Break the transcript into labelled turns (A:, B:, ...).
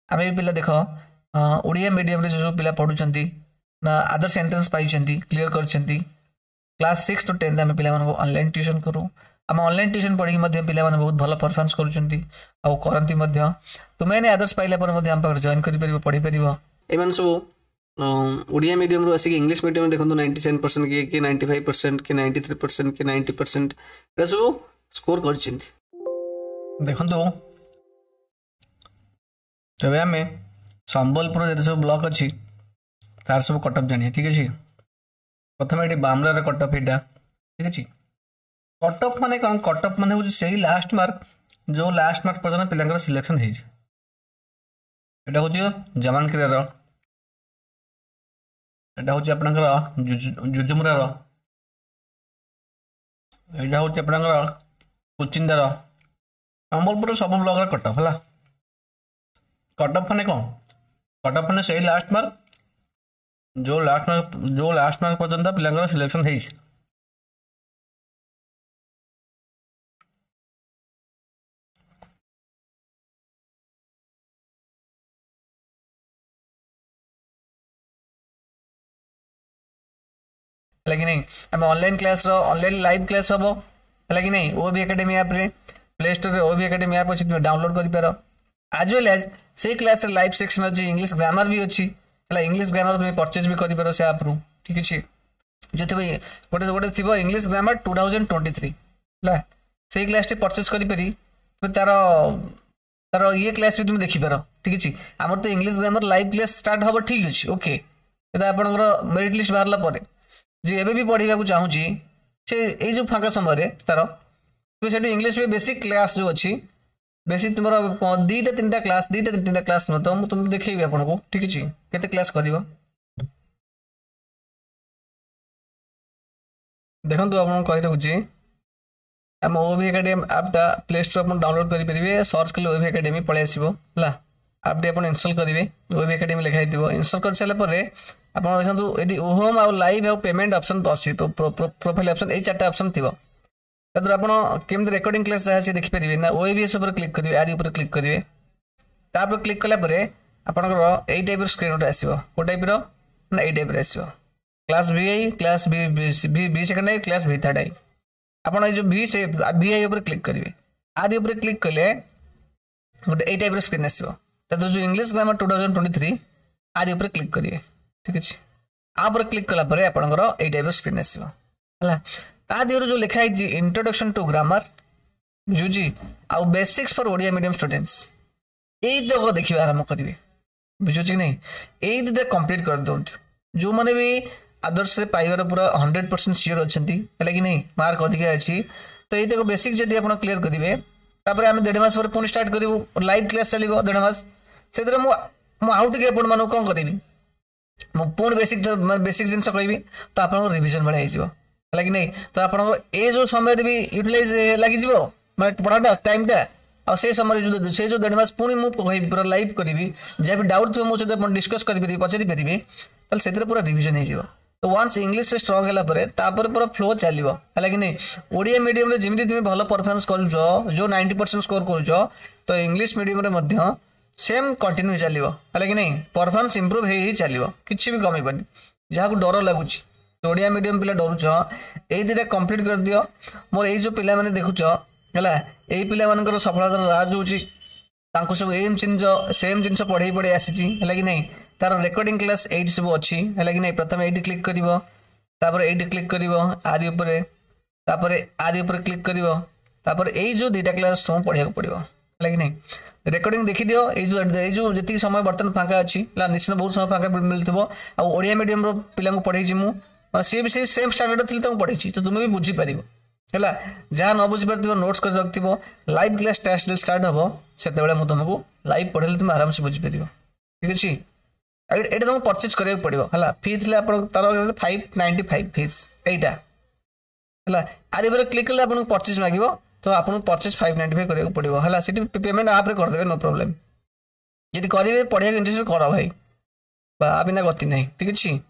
A: आम भी पिला देख ओडिया मीडियम रे जो पिला पढ़ुचंती ना आदर्श एंट्रेंस पाइछंती क्लियर करछंती क्लास 6 to 10 आम पिला मानको ऑनलाइन ट्यूशन करू आम ऑनलाइन ट्यूशन पढ़ी मध्य पिला माने बहुत भलो परफॉर्मेंस करूचंती आ करंती मध्य तुमे ने आदर्श पाइला पर मध्य आम पर जॉइन करि परिबो पढ़ी परिबो एमन सब ओडिया मीडियम रो आसी इंग्लिश मीडियम देखंतु 97% के 95% के 93% के 90% एटा सब स्कोर करछंती देखंतु तबे आम संबलपुर जो सब ब्लॉक अच्छी तार सब कटअप जानिए ठीक अच्छे प्रथम ये बामलार कटअप यहाँ ठीक अच्छे कटअप माने कौन कटअप माने हूँ से लास्ट मार्क जो लास्ट मार्क पर्यटन पिला सिलेक्शन हो जमान क्रियर एटा हूँ आपणकर जुजुमरार यहाँ हूँ आपणकर कुचिंदार संबलपुर सब ब्लॉक कटअप है कटअप माने कौन कटअप माने सही लास्ट मार्क जो लास्ट मार्क पर्यंत पिला सिलेक्शन है कि नहीं आम online class online live class हम है कि नहीं ओबी एकेडमी ऐप रे प्ले स्टोर रे ओबी एकेडमी ऐप अच्छी तुम डाउनलोड कर पार आज वेल एज से क्लास रे लाइव सेक्शन अच्छी इंग्लिश ग्रामर भी अच्छी है इंग्लिश ग्रामर तुम परचेज भी कर पार से आप रू ठीक अच्छे जो थी गोटे गोटे थी इंग्लिश ग्रामर 2023 है से क्लास परचेज कर पारी तुम तार तार ये क्लास भी तुम देखिपार ठीक अच्छे आमर तो English grammar live class start हम ठीक अच्छे ओके आपंकर मेरिट लिस्ट बाहर जे एबे भी पढ़ा चाहूँगी से जो फाँका समय तार तो से इंग्लिश में बेसिक क्लास जो अच्छी बेसिक तुम दुईटा तीन क्लास नुह तो मुझे तुमको देखी आपको ठीक अच्छे केते क्लास कर देखो आप कही रखुच्छी आम ओबी एकेडमी आपटा प्ले स्टोर आप डाउनलोड करेंगे सर्च कले ओबी एकेडमी पलि आसो है आपटे आप इनस्टॉल करेंगे ओबी एकेडमी लिखाई इनस्टॉल कर सारापर आप देखो ये होम आउ लाइव आउ पेमेंट ऑप्शन अच्छी तो प्रोफाइल ऑप्शन ये चार्टा ऑप्शन थी ताद्वारा आप केमती रिकॉर्डिंग क्लास जहाँ देखिपारे ना ओएबीएस उपर क्लिक करेंगे आदि उपर क्लिक करेंगे तापर क्लिक कलापर आपंकर यही टाइप स्क्रीन गोटे आसो कौ टाइप ना यही टाइप आसो class VI class B second आई क्लास V थर्ड आई आप जो VI उपर क्लिक करेंगे आदि उपर क्लिक कले गोटे यही टाइप स्क्रीन आसो जो इंग्लिश ग्रामर 2023 आदि उपर क्लिक करेंगे ठीक अच्छे आप क्लिक कलापर आपंकर यही टाइप स्क्रीन आसो है तादेहर जो लिखाई इंट्रोडक्शन टू ग्रामर बुझुची आउ basics for Odia medium students यही तक देखिए आरंभ करेंगे बुझुची कि नहीं यही दुटा कंप्लीट कर दिखाँ जो मैंने भी आदर्श से पाइबार पूरा 100% सियोर अच्छा है कि नहीं मार्क अधिका अच्छी तो यही तक बेसिक जब आप क्लीयर करेंगे तापर आम 1.5 मास पर पुणी स्टार्ट करूँ लाइव क्लास चलो 1.5 मास से आउ टे आप कौन करी पुणी बेसिक जिन कहि तो आप रिविजन भाई है कि नहीं तो आप ये जो समय भी यूटिलाइज लगी मैं पढ़ाटा टाइमटा और से समय जो से जो 1.5 मास पुणी मुझे पूरा लाइव करी जहाँ भी डाउट थो मो सहित डिस्कस करेंगे पचारि पारे से पूरा रिविजन हो तो वन्स इंग्लिश से स्ट्रंग है पूरा फ्लो चलो है कि नहीं ओडिया मीडियम रे जमी तुम भल परफॉर्मेंस कर जो 90% स्कोर कर तो इंग्लिश मीडियम रे सेम कंटिन्यू चलो है कि नहीं परफॉर्मेंस इंप्रूव हो चलो किसी भी कमी जहाँ को डर लगुच ओडिया मीडियम पिला डरुच यही दुटा कंप्लीट कर दियो मोर यही जो पिला माने देखुच है यही पिला मानकर सफलतार राज हो सब सेम जिन पढ़े पढ़े आसी है कि नहीं तार रिकॉर्डिंग क्लास 8 सब अच्छी है कि नहीं प्रथम ये क्लिक कर ये क्लिक कर आदि आदि क्लिक कर यही जो दुटा क्लास तुम पढ़ा पड़ो है कि नहीं रिकॉर्डिंग देखी दियो ये जो जी समय बर्तमान फाँका अच्छी निश्चित बहुत समय फाँका मिलूँ आडिया मीडियम पिला पढ़े मुझे सी भी सेम स्टांडर्ड थी पढ़ी तो तुम्हें भी बुझीपार है जहाँ न बुझीपार नोट्स कर रखिथ लाइव क्लास टेस्ट स्टार्ट हम से तुमको लाइव पढ़े तुम आराम से बुझीपार ठीक अच्छे ये तुमको परचेज करा पड़ो है फी थे तार 595 फीस यहीटा है आदि पर क्लिक कले आपको परचेज मांग तो आपको परचेज 595 करा पड़ो है पेमेंट आप करदे नो प्रॉब्लम यदि करेंगे पढ़ा इंटरेस्ट कर भाई बिना गति ना ठीक अच्छे।